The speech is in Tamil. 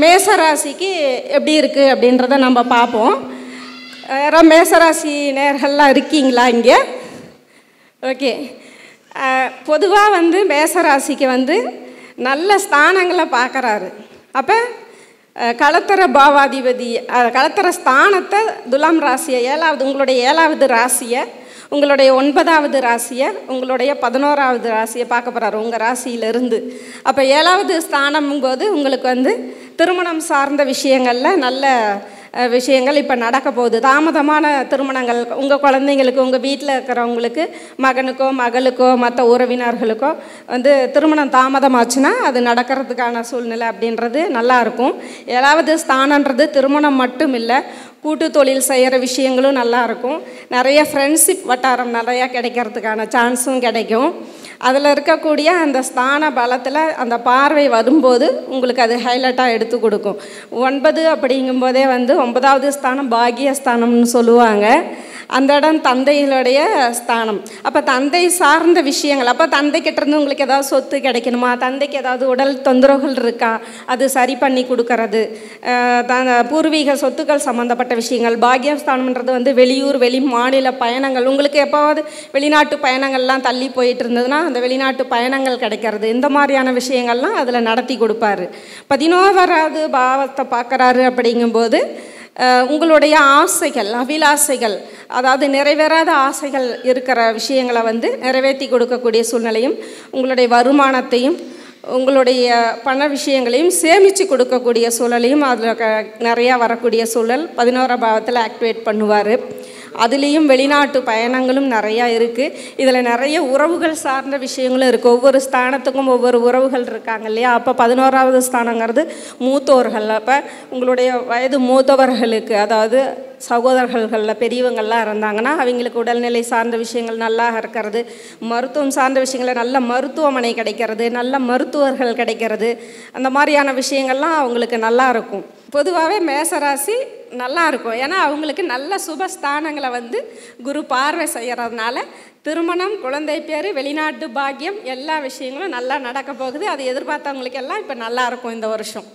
மேசராசிக்கு எப்படி இருக்குது அப்படின்றத நம்ம பார்ப்போம். யாரோ மேசராசி நேர்கள்லாம் இருக்கீங்களா இங்கே? ஓகே. பொதுவாக மேசராசிக்கு நல்ல ஸ்தானங்களை பார்க்குறாரு. அப்போ களத்திர பாவாதிபதி களத்திர ஸ்தானத்தை துலாம் ராசியை உங்களுடைய 7வது ராசியை, உங்களுடைய 9வது ராசியை, உங்களுடைய 11வது ராசியை பார்க்க போகிறாரு உங்கள் ராசியிலிருந்து. அப்போ 7வது ஸ்தானம்போது உங்களுக்கு திருமணம் சார்ந்த விஷயங்களில் நல்ல விஷயங்கள் இப்போ நடக்க போகுது. தாமதமான திருமணங்கள் உங்கள் குழந்தைங்களுக்கு, உங்கள் வீட்டில் இருக்கிறவங்களுக்கு, மகனுக்கோ மகளுக்கோ மற்ற உறவினர்களுக்கோ திருமணம் தாமதமாச்சுன்னா அது நடக்கிறதுக்கான சூழ்நிலை அப்படின்றது நல்லாயிருக்கும். 7வது ஸ்தானன்றது திருமணம் மட்டும் இல்லை, கூட்டு தொழில் செய்கிற விஷயங்களும் நல்லாயிருக்கும். நிறைய ஃப்ரெண்ட்ஷிப் வட்டாரம் நிறையா கிடைக்கிறதுக்கான சான்ஸும் கிடைக்கும். அதில் இருக்கக்கூடிய அந்த ஸ்தான பலத்தில் அந்த பார்வை வரும்போது உங்களுக்கு அது ஹைலைட்டாக எடுத்து கொடுக்கும். 9 அப்படிங்கும்போதே 9வது ஸ்தானம் பாக்கியஸ்தானம்னு சொல்லுவாங்க. அந்த இடம் தந்தைகளுடைய ஸ்தானம். அப்போ தந்தை சார்ந்த விஷயங்கள், அப்போ தந்தைக்கிட்டேருந்து உங்களுக்கு ஏதாவது சொத்து கிடைக்கணுமா, தந்தைக்கு ஏதாவது உடல் தொந்தரவுகள் இருக்கா, அது சரி பண்ணி கொடுக்கறது, பூர்வீக சொத்துக்கள் சம்மந்தப்பட்ட விஷயங்கள். பாக்கியஸ்தானம்ன்றது வெளியூர் வெளி மாநில பயணங்கள், உங்களுக்கு எப்போவாவது வெளிநாட்டு பயணங்கள்லாம் தள்ளி போயிட்டு இருந்ததுன்னா அந்த வெளிநாட்டு பயணங்கள் கிடைக்கிறது, இந்த மாதிரியான விஷயங்கள்லாம் அதில் நடத்தி கொடுப்பாரு. 11வது பாவத்தை பார்க்குறாரு அப்படிங்கும்போது உங்களுடைய ஆசைகள், அபிலாசைகள், அதாவது நிறைவேறாத ஆசைகள் இருக்கிற விஷயங்களை நிறைவேற்றி கொடுக்கக்கூடிய சூழ்நிலையும், உங்களுடைய வருமானத்தையும் உங்களுடைய பண விஷயங்களையும் சேமித்து கொடுக்கக்கூடிய சூழலையும் அதில் நிறையா வரக்கூடிய சூழல் 11ஆம் பாவத்தில் ஆக்டிவேட் பண்ணுவார். அதுலேயும் வெளிநாட்டு பயணங்களும் நிறையா இருக்குது. இதில் நிறைய உறவுகள் சார்ந்த விஷயங்களும் இருக்குது. ஒவ்வொரு ஸ்தானத்துக்கும் ஒவ்வொரு உறவுகள் இருக்காங்க இல்லையா? அப்போ 11வது ஸ்தானங்கிறது மூத்தோர்கள். அப்போ உங்களுடைய வயது மூத்தவர்களுக்கு, அதாவது சகோதரர்களில் பெரியவங்கள்லாம் இருந்தாங்கன்னா அவங்களுக்கு உடல்நிலை சார்ந்த விஷயங்கள் நல்லா இருக்கிறது, மருத்துவம் சார்ந்த விஷயங்களில் நல்ல மருத்துவமனை கிடைக்கிறது, நல்ல மருத்துவர்கள் கிடைக்கிறது, அந்த மாதிரியான விஷயங்கள்லாம் அவங்களுக்கு நல்லா இருக்கும். பொதுவாகவே மேசராசி நல்லா இருக்கும். ஏன்னா அவங்களுக்கு நல்ல சுபஸ்தானங்களை குரு பார்வை செய்கிறதுனால திருமணம், குழந்தை பேர், வெளிநாட்டு பாக்கியம் எல்லா விஷயங்களும் நல்லா நடக்க போகுது. அது எதிர்பார்த்தவங்களுக்கு எல்லாம் இப்போ நல்லா இருக்கும் இந்த வருஷம்.